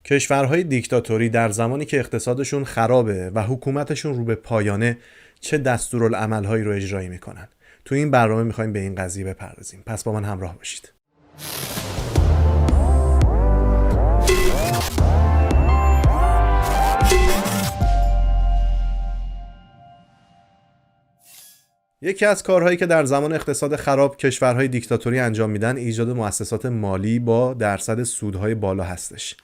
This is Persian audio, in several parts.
کشورهای دیکتاتوری در زمانی که اقتصادشون خرابه و حکومتشون رو به پایانه چه دستورالعملهایی رو اجرایی میکنن. تو این برنامه میخوایم به این قضیه بپردازیم. پس با من همراه باشید. یکی از کارهایی که در زمان اقتصاد خراب کشورهای دیکتاتوری انجام میدن ایجاد مؤسسات مالی با درصد سودهای بالا هستش.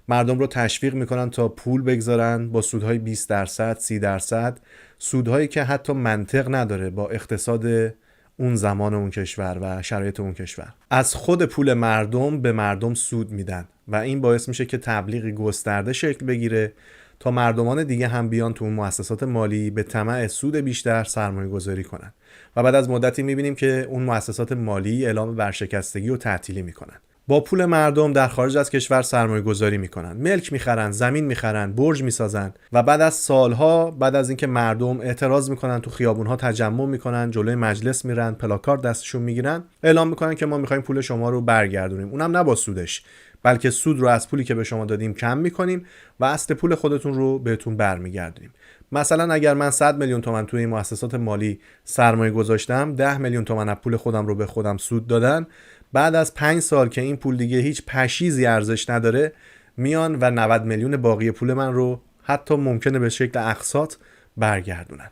مردم رو تشویق میکنن تا پول بگذارن با سودهای 20%، 30%، سودهایی که حتی منطق نداره با اقتصاد اون زمان اون کشور و شرایط اون کشور. از خود پول مردم به مردم سود میدن و این باعث میشه که تبلیغی گسترده شکل بگیره تا مردمان دیگه هم بیان تو اون مؤسسات مالی به طمع سود بیشتر سرمایه گذاری کنن و بعد از مدتی میبینیم که اون مؤسسات مالی اعلام ورشکستگی و تعطیلی میکنن. با پول مردم در خارج از کشور سرمایه گذاری میکنن، ملک میخرن، زمین میخرن، برج میسازن و بعد از سالها، بعد از اینکه مردم اعتراض میکنن، تو خیابونها تجمع میکنن، جلوی مجلس میرن، پلاکارد دستشون میگیرن، اعلام میکنن که ما میخوایم پول شما رو برگردونیم، اونم نه با سودش، بلکه سود رو از پولی که به شما دادیم کم میکنیم و اصل پول خودتون رو بهتون برمیگردونیم. مثلا اگر من 100 میلیون تومان توی این مؤسسات مالی سرمایه گذاشتم، 10 میلیون تومان از پول خودم رو به خودم سود دادن، بعد از 5 سال که این پول دیگه هیچ پشیزی ارزش نداره، میان و 90 میلیون باقی پول من رو حتی ممکنه به شکل اقساط برگردونن.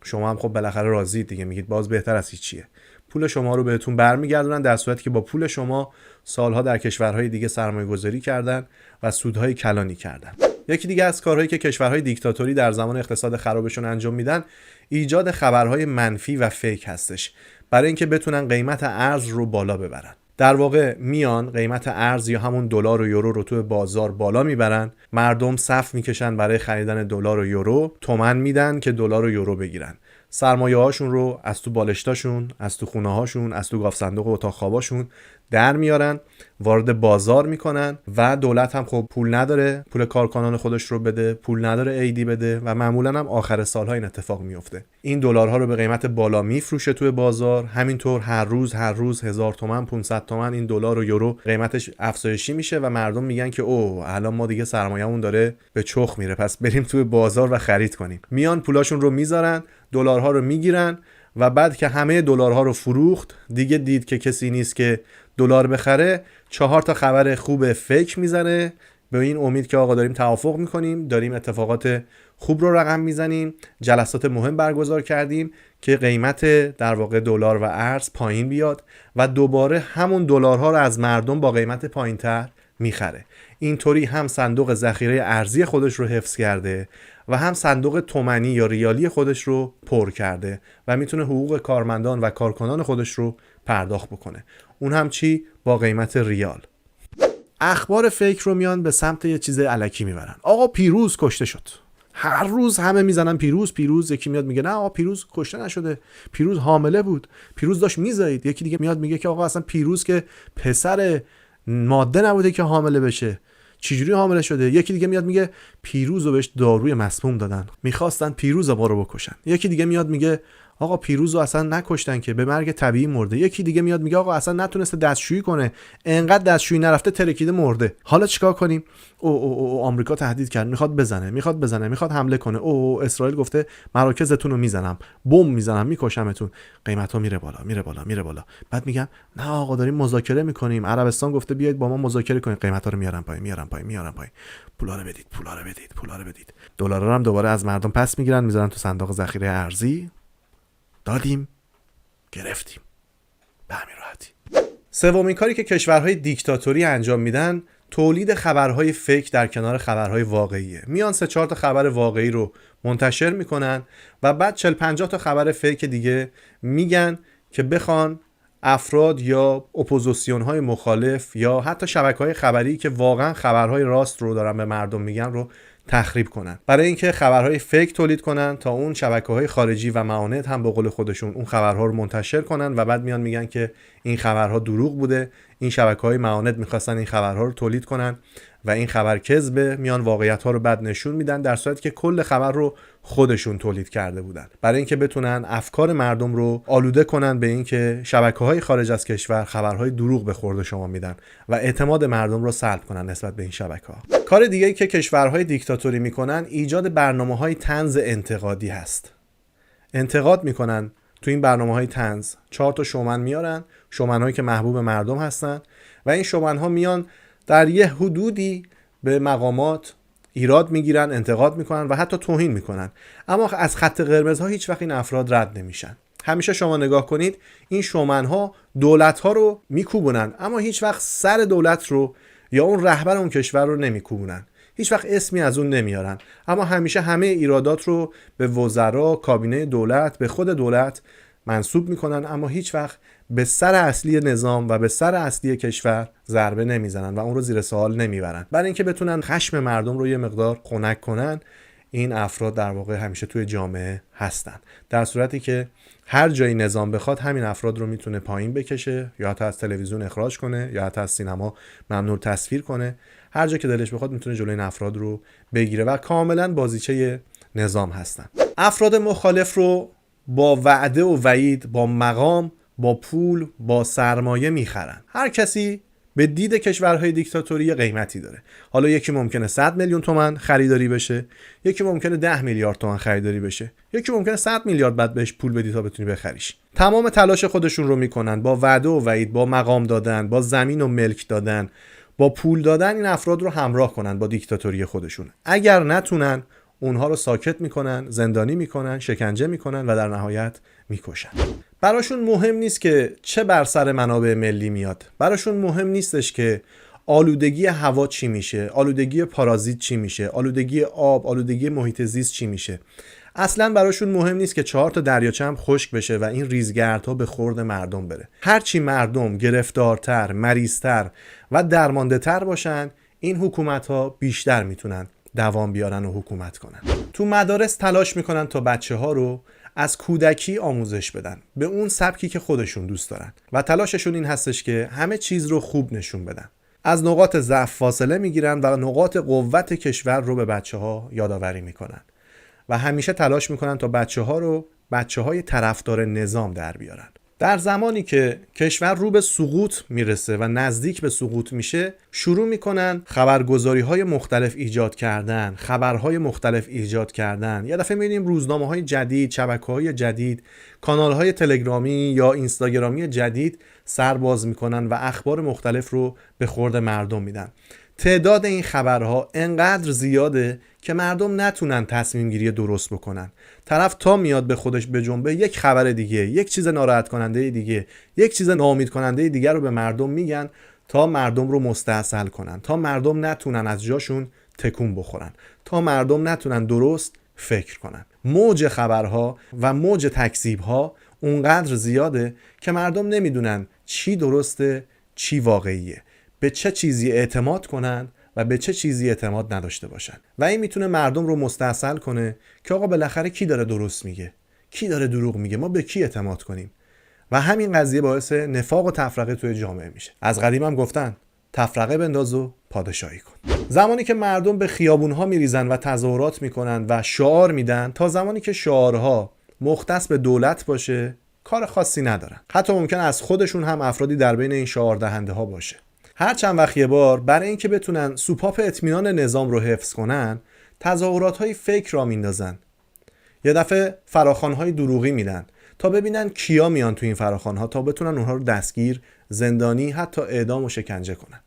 شما هم خب بالاخره راضیید دیگه، میگید باز بهتر از هیچیه. پول شما رو بهتون برمیگردونن در صورتی که با پول شما سالها در کشورهای دیگه سرمایه گذاری کردن و سودهای کلانی کردن. یکی دیگه از کارهایی که کشورهای دیکتاتوری در زمان اقتصاد خرابشون انجام میدن ایجاد خبرهای منفی و فیک هستش برای اینکه بتونن قیمت ارز رو بالا ببرن. در واقع میان قیمت ارز یا همون دلار و یورو رو تو بازار بالا میبرن، مردم صف میکشن برای خریدن دلار و یورو، تومن میدن که دلار و یورو بگیرن. سرمایه هاشون رو از تو بالشتاشون، از تو خونه هاشون، از تو گاف صندوق و اتاق خواباشون در میارن، وارد بازار میکنن و دولت هم خب پول نداره پول کارکنان خودش رو بده، پول نداره ایدی بده و معمولا هم آخر سالها این اتفاق میفته. این دلارها رو به قیمت بالا میفروشه توی بازار، همینطور هر روز 1000 تومان، 500 تومان این دلار و یورو قیمتش افزایشی میشه و مردم میگن که اوه الان ما دیگه سرمایه‌مون داره به چخ میره، پس بریم توی بازار و خرید کنیم. میان پولاشون رو میذارن، دلارها رو میگیرن و بعد که همه دلارها رو فروخت، دیگه دید که کسی نیست که دلار بخره، 4 تا خبر خوب فیک میزنه به این امید که آقا داریم توافق میکنیم، داریم اتفاقات خوب رو رقم میزنیم، جلسات مهم برگزار کردیم که قیمت در واقع دلار و ارز پایین بیاد و دوباره همون دلارها رو از مردم با قیمت پایینتر میخره. اینطوری هم صندوق ذخیره ارزی خودش رو حفظ کرده و هم صندوق تومانی یا ریالی خودش رو پر کرده و میتونه حقوق کارمندان و کارکنان خودش رو پرداخت بکنه، اون هم چی؟ با قیمت ریال. اخبار فیک رو میان به سمت یه چیز الکی میبرن. آقا پیروز کشته شد. هر روز همه میزنن پیروز. یکی میاد میگه نه آقا پیروز کشته نشده، پیروز حامله بود، پیروز داشت میزایید. یکی دیگه میاد میگه که آقا اصلا پیروز که پسر ماده نبوده که حامله بشه، چجوری حامله شده. یکی دیگه میاد میگه پیروز رو بهش داروی مسموم دادن، میخواستن پیروز ما رو بکشن. یکی دیگه میاد میگه آقا پیروز رو اصلا نکشتن که به مرگ طبیعی مرده. یکی دیگه میاد میگه آقا اصلا نتونسته دستشویی کنه، انقدر دستشویی نرفته ترکیده مرده. حالا چیکار کنیم؟ او آمریکا تهدید کرد، میخواد بزنه، میخواد حمله کنه. اسرائیل گفته مراکزتون رو میزنم، بمب میزنم، میکشمتون. قیمتا میره بالا. بعد میگن نه آقا داریم مذاکره میکنیم، عربستان گفته بیاید با ما مذاکره کنید، قیمتا رو میارن پایین. پولا رو بدید. دلارا هم دوباره از مردم پس میگیرن، میذارن تو صندوق ذخیره ارزی. دادیم گرفتیم به همین راحتی. سومین کاری که کشورهای دیکتاتوری انجام میدن تولید خبرهای فیک در کنار خبرهای واقعیه. میان 3-4 تا خبر واقعی رو منتشر میکنن و بعد 40-50 تا خبر فیک دیگه میگن که بخوان افراد یا اپوزیسیون های مخالف یا حتی شبکه‌های خبری که واقعا خبرهای راست رو دارن به مردم میگن رو تخریب کنن، برای اینکه خبرهای فیک تولید کنن تا اون شبکه‌های خارجی و معاند هم به قول خودشون اون خبرها رو منتشر کنن و بعد میان میگن که این خبرها دروغ بوده، این شبکه‌های معاند میخواستن این خبرها رو تولید کنن و این خبر کذبه، میان واقعیت ها رو بد نشون میدن، در صورتی که کل خبر رو خودشون تولید کرده بودن، برای اینکه بتونن افکار مردم رو آلوده کنن به اینکه شبکه‌های خارج از کشور خبرهای دروغ به خورد شما میدن و اعتماد مردم رو سلب کنن نسبت به این شبکه‌ها. کار دیگه‌ای که کشورهای دیکتاتوری میکنن ایجاد برنامه‌های طنز انتقادی هست. انتقاد میکنن تو این برنامه‌های طنز، 4 تا شومن میارن، شومن‌هایی که محبوب مردم هستن و این شومن‌ها میان در یه حدودی به مقامات ایراد میگیرن، انتقاد میکنن و حتی توهین میکنن، اما از خط قرمزها هیچ وقت این افراد رد نمیشن. همیشه شما نگاه کنید این شومن‌ها دولت‌ها رو میکوبونن، اما هیچ وقت سر دولت رو یا اون رهبر اون کشور رو نمیکوبونن، هیچ وقت اسمی از اون نمیارن، اما همیشه همه ایرادات رو به وزرا، کابینه دولت، به خود دولت منسوب میکنن، اما هیچ وقت به سر اصلی نظام و به سر اصلی کشور ضربه نمیزنن و اون رو زیر سوال نمیبرن. برای اینکه بتونن خشم مردم رو یه مقدار خنک کنن، این افراد در واقع همیشه توی جامعه هستن، در صورتی که هر جایی نظام بخواد همین افراد رو میتونه پایین بکشه یا حتی از تلویزیون اخراج کنه یا حتی از سینما ممنوع تصویر کنه. هر جا که دلش بخواد میتونه جلوی این افراد رو بگیره و کاملا بازیچه نظام هستن. افراد مخالف رو با وعده و وعید، با مقام، با پول، با سرمایه میخرن. هر کسی به دید کشورهای دیکتاتوری قیمتی داره. حالا یکی ممکنه 100 میلیون تومان خریداری بشه، یکی ممکنه 10 میلیارد تومان خریداری بشه، یکی ممکنه 100 میلیارد بعد بهش پول بدی تا بتونی بخریش. تمام تلاش خودشون رو میکنن با وعده و وعید، با مقام دادن، با زمین و ملک دادن، با پول دادن این افراد رو همراه کنن با دیکتاتوری خودشون. اگر نتونن اونها رو ساکت میکنن، زندانی میکنن، شکنجه میکنن و در نهایت میکشن. براشون مهم نیست که چه بر سر منابع ملی میاد. براشون مهم نیستش که آلودگی هوا چی میشه، آلودگی پارازیت چی میشه، آلودگی آب، آلودگی محیط زیست چی میشه. اصلا براشون مهم نیست که 4 تا دریاچه هم خشک بشه و این ریزگردها به خورد مردم بره. هرچی مردم گرفتارتر، مریضتر و درمانده‌تر باشن، این حکومت‌ها بیشتر میتونن دوام بیارن و حکومت کنن. تو مدارس تلاش میکنن تا بچه‌ها رو از کودکی آموزش بدن به اون سبکی که خودشون دوست دارن و تلاششون این هستش که همه چیز رو خوب نشون بدن. از نقاط ضعف فاصله میگیرن و نقاط قوت کشور رو به بچه‌ها یادآوری میکنن و همیشه تلاش میکنن تا بچه‌ها رو بچه‌های طرفدار نظام در بیارن. در زمانی که کشور رو به سقوط میرسه و نزدیک به سقوط میشه، شروع میکنن خبرگزاری‌های مختلف ایجاد کردن، خبرهای مختلف ایجاد کردن. یه دفعه می‌بینیم روزنامه‌های جدید، شبکه‌های جدید، کانال‌های تلگرامی یا اینستاگرامی جدید سرباز میکنن و اخبار مختلف رو به خورد مردم میدن. تعداد این خبرها انقدر زیاده که مردم نتونن تصمیم گیری درست بکنن. طرف تا میاد به خودش بجنبه، یک خبر دیگه، یک چیز ناراحت کننده دیگه، یک چیز ناامید کننده دیگه رو به مردم میگن تا مردم رو مستاصل کنن، تا مردم نتونن از جاشون تکون بخورن، تا مردم نتونن درست فکر کنن. موج خبرها و موج تکذیب‌ها اونقدر زیاده که مردم نمیدونن چی درسته، چی واقعیه، به چه چیزی اعتماد کنن و به چه چیزی اعتماد نداشته باشن. و این میتونه مردم رو مستاصل کنه که آقا بالاخره کی داره درست میگه، کی داره دروغ میگه، ما به کی اعتماد کنیم. و همین قضیه باعث نفاق و تفرقه توی جامعه میشه. از قدیم هم گفتن تفرقه بنداز و پادشاهی کن. زمانی که مردم به خیابونها میریزن و تظاهرات میکنن و شعار میدن، تا زمانی که شعارها مختص به دولت باشه کار خاصی ندارن. حتی ممکن از خودشون هم افرادی در بین این شعار دهنده ها باشه. هر چند وقت یه بار برای اینکه بتونن سوپاپ اطمینان نظام رو حفظ کنن، تظاهرات‌های فیک را میندازن. یه دفعه فراخوان‌های دروغی میدن تا ببینن کیا میان تو این فراخوان‌ها، تا بتونن اونها رو دستگیر، زندانی، حتی اعدام و شکنجه کنن.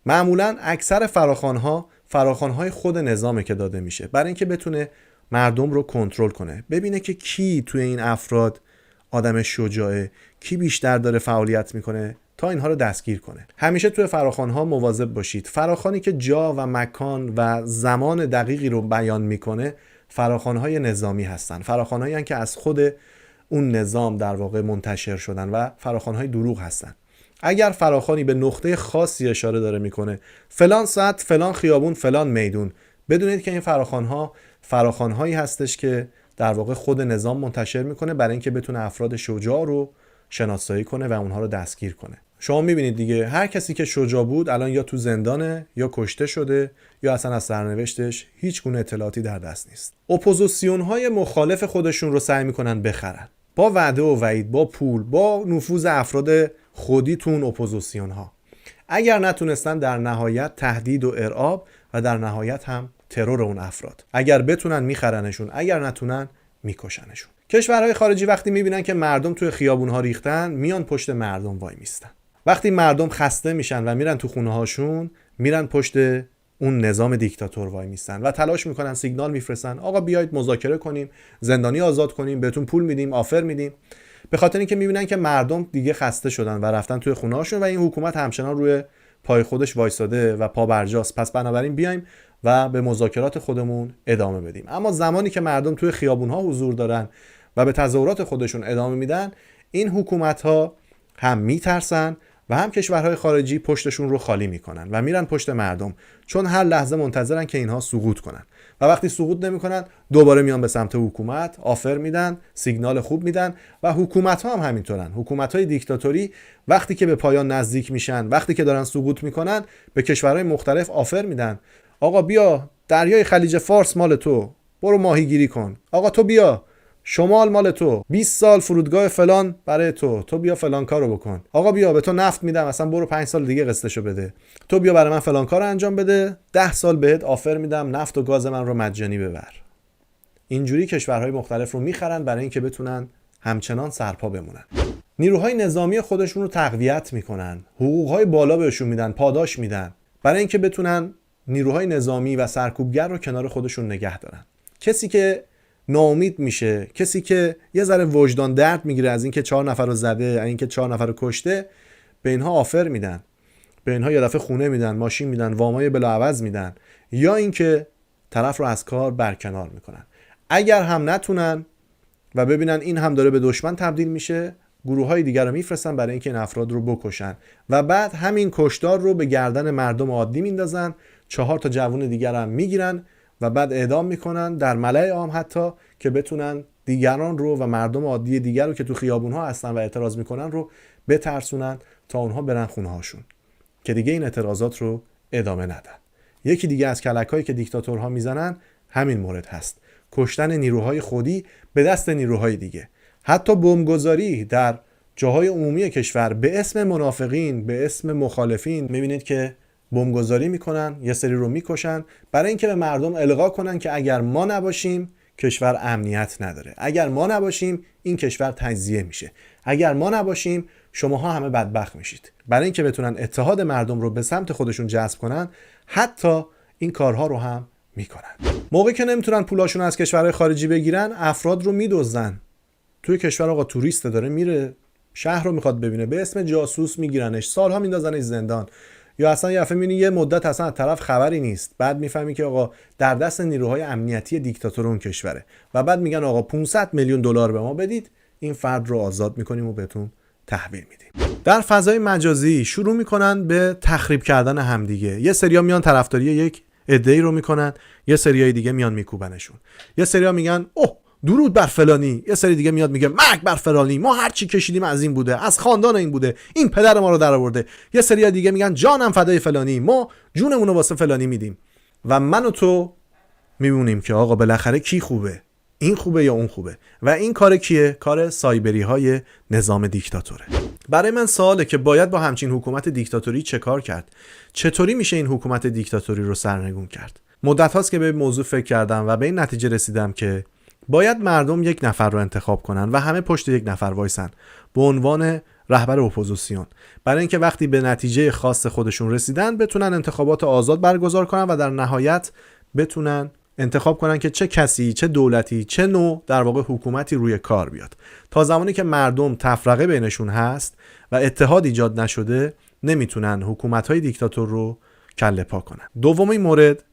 معمولاً اکثر فراخوان‌های خود نظامه که داده میشه برای اینکه بتونه مردم رو کنترل کنه، ببینه که کی توی این افراد آدم شجاعه، کی بیشتر داره فعالیت میکنه تا اینها رو دستگیر کنه. همیشه توی فراخوان‌ها مواظب باشید. فراخوانی که جا و مکان و زمان دقیقی رو بیان میکنه فراخوان‌های نظامی هستن. فراخوان‌هایی هستن که از خود اون نظام در واقع منتشر شدن و فراخوان‌های دروغ هستن. اگر فراخوانی به نقطه خاصی اشاره داره میکنه، فلان ساعت، فلان خیابون، فلان میدون، بدونید که این فراخوان‌هایی هستش که در واقع خود نظام منتشر میکنه برای اینکه بتونه افراد شجاع رو شناسایی کنه و اونها رو دستگیر کنه. شما میبینید دیگه هر کسی که شجاع بود الان یا تو زندانه یا کشته شده یا اصلا از سرنوشتش هیچ گونه اطلاعاتی در دست نیست. اپوزیسیون های مخالف خودشون رو سعی میکنن بخرن با وعده و وعید، با پول، با نفوذ افراد خودی تو اون اپوزیسیون ها. اگر نتونستن در نهایت تهدید و ارعاب و در نهایت هم ترور اون افراد. اگر بتونن میخرنشون، اگر نتونن میکشنشون. کشورهای خارجی وقتی میبینن که مردم توی خیابونها ریختن، میان پشت مردم وای میستن. وقتی مردم خسته میشن و میرن تو خونه هاشون، میرن پشت اون نظام دیکتاتور وای میستن و تلاش میکنن، سیگنال میفرستن آقا بیایید مذاکره کنیم، زندانی آزاد کنیم، بهتون پول میدیم، آفر میدیم. به خاطر اینکه میبینن که مردم دیگه خسته شدن و رفتن توی خونه هاشون و این حکومت همچنان روی پای خودش وایساده و پا برجاست. پس بنابراین بیایم و به مذاکرات خودمون ادامه بدیم. اما زمانی که مردم توی خیابون‌ها حضور دارن و به تظاهرات خودشون ادامه میدن، این حکومت‌ها هم میترسن و هم کشورهای خارجی پشتشون رو خالی میکنن و میرن پشت مردم، چون هر لحظه منتظرن که اینها سقوط کنن و وقتی سقوط نمیکنن دوباره میان به سمت حکومت، آفر میدن، سیگنال خوب میدن و حکومت‌ها هم همینطورن. حکومت‌های دیکتاتوری وقتی که به پایان نزدیک میشن، وقتی که دارن سقوط میکنن، به کشورهای مختلف آفر میدن آقا بیا دریای خلیج فارس مال تو، برو ماهیگیری کن. آقا تو بیا شمال مال تو، 20 سال فرودگاه فلان برای تو بیا فلان کارو بکن. آقا بیا به تو نفت میدم، مثلا برو 5 سال دیگه قسطشو بده. تو بیا برای من فلان کارو انجام بده، 10 سال بهت آفر میدم نفت و گاز من رو مجانی ببر. اینجوری کشورهای مختلف رو میخرن برای اینکه بتونن همچنان سرپا بمونن. نیروهای نظامی خودشون رو تقویت میکنن، حقوقهای بالا بهشون میدن، پاداش میدن، برای اینکه بتونن نیروهای نظامی و سرکوبگر رو کنار خودشون نگه دارن. کسی که ناامید میشه، کسی که یه ذره وجدان درد میگیره از اینکه 4 نفر رو زده، از اینکه 4 نفر رو کشته، به اینها آفر میدن، به اینها یه دفعه خونه میدن، ماشین میدن، وامای بلاعوض میدن، یا اینکه طرف رو از کار برکنار میکنن. اگر هم نتونن و ببینن این هم داره به دشمن تبدیل میشه، گروه‌های دیگر رو میفرستن برای اینکه این افراد رو بکشن و بعد همین کشتار رو به گردن مردم عادی میندازن. 4 تا جوون دیگر هم میگیرن و بعد اعدام میکنن در ملأ عام، حتی که بتونن دیگران رو و مردم عادی دیگر رو که تو خیابون‌ها هستن و اعتراض میکنن رو بترسونن تا اونها برن خونه هاشون که دیگه این اعتراضات رو ادامه ندن. یکی دیگه از کلک‌هایی که دیکتاتورها میزنن همین مورد هست، کشتن نیروهای خودی به دست نیروهای دیگه. حتی بمبگذاری در جاهای عمومی کشور به اسم منافقین، به اسم مخالفین، میبینید که بمبگذاری میکنن، یه سری رو میکشن برای اینکه به مردم القا کنن که اگر ما نباشیم کشور امنیت نداره، اگر ما نباشیم این کشور تجزیه میشه، اگر ما نباشیم شماها همه بدبخت میشید. برای اینکه بتونن اتحاد مردم رو به سمت خودشون جذب کنن، حتی این کارها رو هم میکنن. موقعی که نمیتونن پولاشون از کشورهای خارجی بگیرن، افراد رو میدزدن. توی کشور آقا توریست داره میره شهر رو میخواد ببینه، به اسم جاسوس میگیرنش، سالها میندازنش زندان، یا اصلا یه دفعه میبینی یه مدت اصلا از طرف خبری نیست، بعد میفهمی که آقا در دست نیروهای امنیتی دیکتاتور اون کشوره و بعد میگن آقا 500 میلیون دلار به ما بدید، این فرد رو آزاد میکنیم و بهتون تحویل میدیم. در فضای مجازی شروع میکنن به تخریب کردن همدیگه. یه سریا میان طرفداری یک عده‌ای رو میکنن، یه سریای دیگه میان میکوبنشون. یه سریا میگن اوه درود بر فلانی، یه سری دیگه میاد میگه مرگ بر فلانی، ما هر چی کشیدیم از این بوده، از خاندان این بوده، این پدر ما رو در آورده. یه سری دیگه میگن جانم فدای فلانی، ما جونمون رو واسه فلانی میدیم. و من و تو میبینیم که آقا بالاخره کی خوبه، این خوبه یا اون خوبه. و این کار کیه؟ کار سایبری های نظام دیکتاتوره. برای من سواله که باید با همچین حکومت دیکتاتوری چه کار کرد؟ چطوری میشه این حکومت دیکتاتوری رو سرنگون کرد؟ مدت هاست که به موضوع فکر کردم و به این نتیجه رسیدم که باید مردم یک نفر رو انتخاب کنن و همه پشت یک نفر وایسن به عنوان رهبر اپوزیسیون، برای اینکه وقتی به نتیجه خاص خودشون رسیدن بتونن انتخابات آزاد برگزار کنن و در نهایت بتونن انتخاب کنن که چه کسی، چه دولتی، چه نوع در واقع حکومتی روی کار بیاد. تا زمانی که مردم تفرقه بینشون هست و اتحاد ایجاد نشده، نمیتونن حکومت‌های دیکتاتور رو کله پا کنن. دومین مورد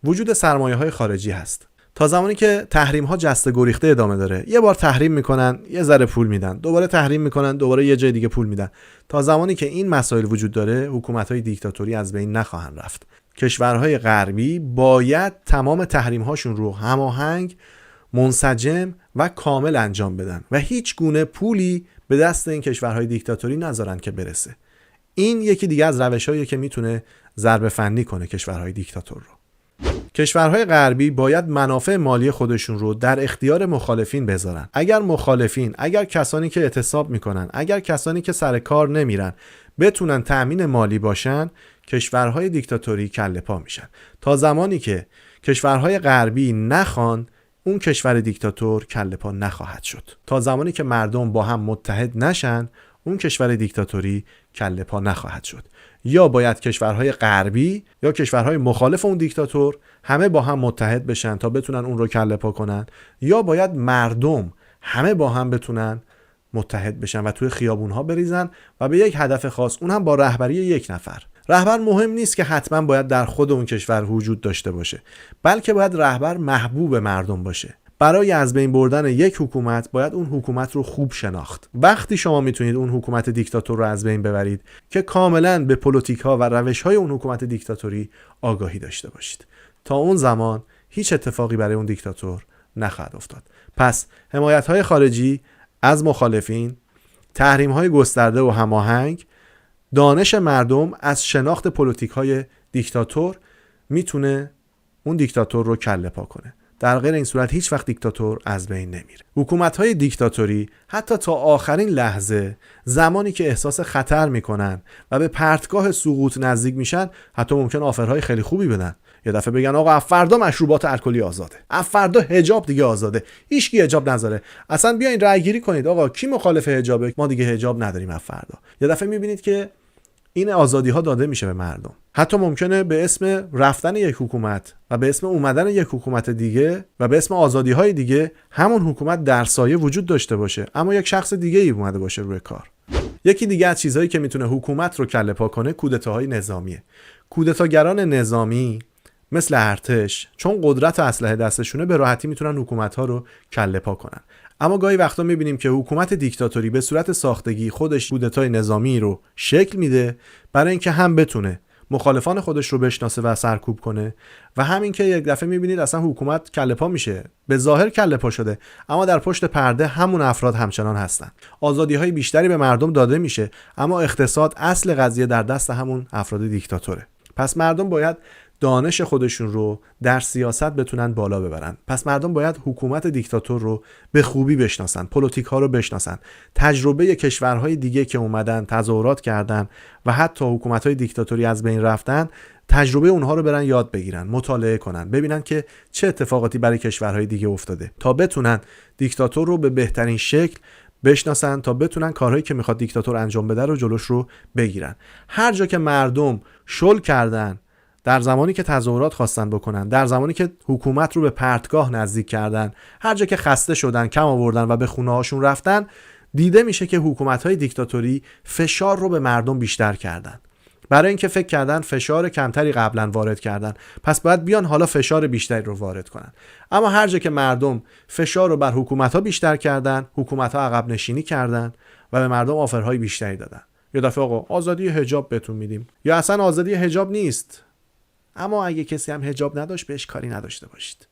وجود سرمایه‌های خارجی هست. تا زمانی که تحریم ها جسته گریخته ادامه داره، یه بار تحریم میکنن، یه ذره پول میدن، دوباره تحریم میکنن، دوباره یه جای دیگه پول میدن. تا زمانی که این مسائل وجود داره، حکومت های دیکتاتوری از بین نخواهند رفت. کشورهای غربی باید تمام تحریم هاشون رو هماهنگ، منسجم و کامل انجام بدن و هیچ گونه پولی به دست این کشورهای دیکتاتوری نذارن که برسه. این یکی دیگه از روش‌هاییه که میتونه ضربه فنی کنه کشورهای دیکتاتور رو. کشورهای غربی باید منافع مالی خودشون رو در اختیار مخالفین بذارن. اگر مخالفین، اگر کسانی که اعتصاب میکنن، اگر کسانی که سر کار نمیرن بتونن تأمین مالی باشن، کشورهای دیکتاتوری کله پا میشن. تا زمانی که کشورهای غربی نخوان، اون کشور دیکتاتور کله پا نخواهد شد. تا زمانی که مردم با هم متحد نشن، اون کشور دیکتاتوری کله پا نخواهد شد. یا باید کشورهای غربی یا کشورهای مخالف اون دیکتاتور همه با هم متحد بشن تا بتونن اون رو کله پا کنن، یا باید مردم همه با هم بتونن متحد بشن و توی خیابونها بریزن و به یک هدف خاص، اون هم با رهبری یک نفر. رهبر مهم نیست که حتما باید در خود اون کشور وجود داشته باشه، بلکه باید رهبر محبوب مردم باشه. برای از بین بردن یک حکومت باید اون حکومت رو خوب شناخت. وقتی شما میتونید اون حکومت دیکتاتور رو از بین ببرید که کاملا به پلیتیکا و روش‌های اون حکومت دیکتاتوری آگاهی داشته باشید. تا اون زمان هیچ اتفاقی برای اون دیکتاتور نخواهد افتاد. پس حمایت‌های خارجی از مخالفین، تحریم‌های گسترده و هماهنگ، دانش مردم از شناخت پلیتیک‌های دیکتاتور میتونه اون دیکتاتور رو کله پا کنه. در غیر این صورت هیچ وقت دیکتاتور از بین نمیره. حکومت‌های دیکتاتوری حتی تا آخرین لحظه، زمانی که احساس خطر میکنن و به پرتگاه سقوط نزدیک میشن، حتی ممکن آفرهای خیلی خوبی بدن. یه دفعه بگن آقا از فردا مشروبات الکلی آزاده، از فردا حجاب دیگه آزاده، هیچکی حجاب نذاره، اصلا بیاین رأی گیری کنید آقا کی مخالف حجابه، ما دیگه حجاب نداریم از فردا. یه دفعه میبینید که این آزادی ها داده میشه به مردم. حتی ممکنه به اسم رفتن یک حکومت و به اسم اومدن یک حکومت دیگه و به اسم آزادی های دیگه همون حکومت در سایه وجود داشته باشه، اما یک شخص دیگه ای اومده باشه روی کار. یکی دیگه از چیزهایی که میتونه حکومت رو کله پا کنه کودتاهای نظامیه. کودتاگران نظامی مثل ارتش، چون قدرت و اسلحه دستشونه، به راحتی میتونن حکومت‌ها رو کله پا کنن. اما گاهی وقتا میبینیم که حکومت دیکتاتوری به صورت ساختگی خودش کودتای نظامی رو شکل میده برای اینکه هم بتونه مخالفان خودش رو بشناسه و سرکوب کنه و همین که یک دفعه میبینید اصلا حکومت کله پا میشه، به ظاهر کله پا شده اما در پشت پرده همون افراد همچنان هستن. آزادی‌های بیشتری به مردم داده میشه اما اقتصاد، اصل قضیه در دست همون افراد دیکتاتوره. پس مردم باید دانش خودشون رو در سیاست بتونن بالا ببرن. پس مردم باید حکومت دیکتاتور رو به خوبی بشناسن، پلیتیک ها رو بشناسن، تجربه کشورهای دیگه که اومدن تظاهرات کردن و حتی حکومت‌های دیکتاتوری از بین رفتن، تجربه اونها رو برن یاد بگیرن، مطالعه کنن، ببینن که چه اتفاقاتی برای کشورهای دیگه افتاده تا بتونن دیکتاتور رو به بهترین شکل بشناسن، تا بتونن کارهایی که میخواد دیکتاتور انجام بده رو جلوش رو بگیرن. هر جا که مردم شل کردن، در زمانی که تظاهرات خواستن بکنن، در زمانی که حکومت رو به پرتگاه نزدیک کردن، هر جا که خسته شدن، کم آوردن و به خونه هاشون رفتن، دیده میشه که حکومت‌های دیکتاتوری فشار رو به مردم بیشتر کردن. برای اینکه فکر کردن فشار کمتری قبلا وارد کردن، پس باید بیان حالا فشار بیشتری رو وارد کنن. اما هر جا که مردم فشار رو بر حکومت‌ها بیشتر کردن، حکومت‌ها عقب نشینی کردن و به مردم آفرهای بیشتری دادن. یه دفعه آقا آزادی حجاب بهتون میدیم، یا اصلا آزادی حجاب نیست، اما اگه کسی هم حجاب نداشت بهش کاری نداشته باشید.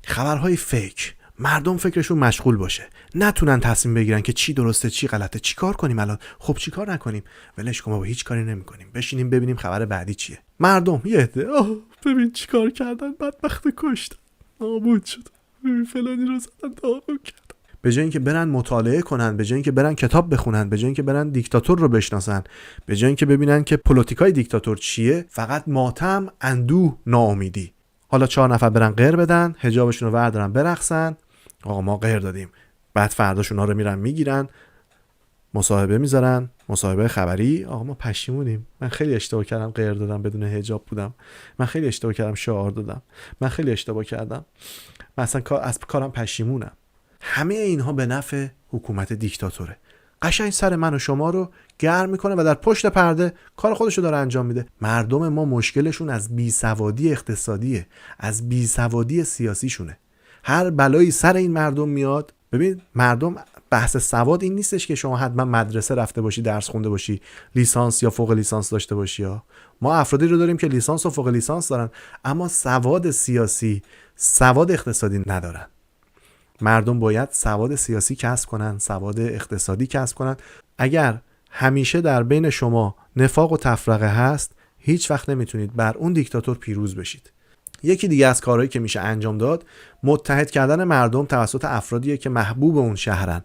خبرهای فیک، مردم فکرشون مشغول باشه، نتونن تصمیم بگیرن که چی درسته چی غلطه، چی کار کنیم الان، خب چی کار نکنیم، ولش کن بابا هیچ کاری نمی‌کنیم، بشینیم ببینیم خبر بعدی چیه. مردم یه عده ببین چی کار کردن، بدبخت کشتن، نابود شد، ببین فلانی رو زدن، داغون کردن. به جای اینکه برن مطالعه کنن، به جای اینکه برن کتاب بخونن، به جای اینکه برن دیکتاتور رو بشناسن، به جای اینکه ببینن که پلیتیکای دیکتاتور چیه، فقط ماتم، اندوه، ناامیدی. حالا 4 نفر برن غیر بدن، حجابشون رو بردارن برقصن، آقا ما غیر دادیم، بعد فرداش اونا رو میرن میگیرن، مصاحبه میذارن، مصاحبه خبری، آقا ما پشیمونیم، من خیلی اشتباه کردم غیر دادم، بدون حجاب بودم، من خیلی اشتباه کردم شعار دادم، من خیلی اشتباه کردم، من اصلا از کارم پشیمونم. همه اینها به نفع حکومت دیکتاتوره. قشنگ سر من و شما رو گرم میکنه و در پشت پرده کار خودشو داره انجام میده. مردم ما مشکلشون از بیسوادی اقتصادیه، از بیسوادی سیاسیشونه. هر بلایی سر این مردم میاد. ببین مردم، بحث سواد این نیستش که شما حتما مدرسه رفته باشی، درس خونده باشی، لیسانس یا فوق لیسانس داشته باشی. ما افرادی رو داریم که لیسانس و فوق لیسانس دارن اما سواد سیاسی، سواد اقتصادی ندارن. مردم باید سواد سیاسی کسب کنن، سواد اقتصادی کسب کنن. اگر همیشه در بین شما نفاق و تفرقه هست، هیچ وقت نمیتونید بر اون دیکتاتور پیروز بشید. یکی دیگه از کارهایی که میشه انجام داد، متحد کردن مردم توسط افرادیه که محبوب اون شهرن،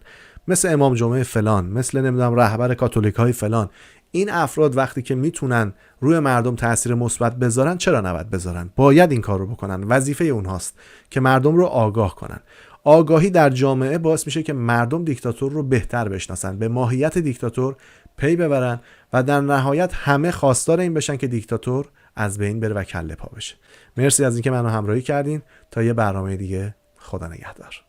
مثل امام جمعه فلان، مثل نمیدونم رهبر کاتولیکای فلان. این افراد وقتی که میتونن روی مردم تاثیر مثبت بذارن، چرا نباید بذارن؟ باید این کار رو بکنن. وظیفه اونهاست که مردم رو آگاه کنن. آگاهی در جامعه باعث میشه که مردم دیکتاتور رو بهتر بشناسن، به ماهیت دیکتاتور پی ببرن و در نهایت همه خواستار این بشن که دیکتاتور از بین بره و کله پا بشه. مرسی از اینکه منو همراهی کردین. تا یه برنامه دیگه، خدا نگهدار.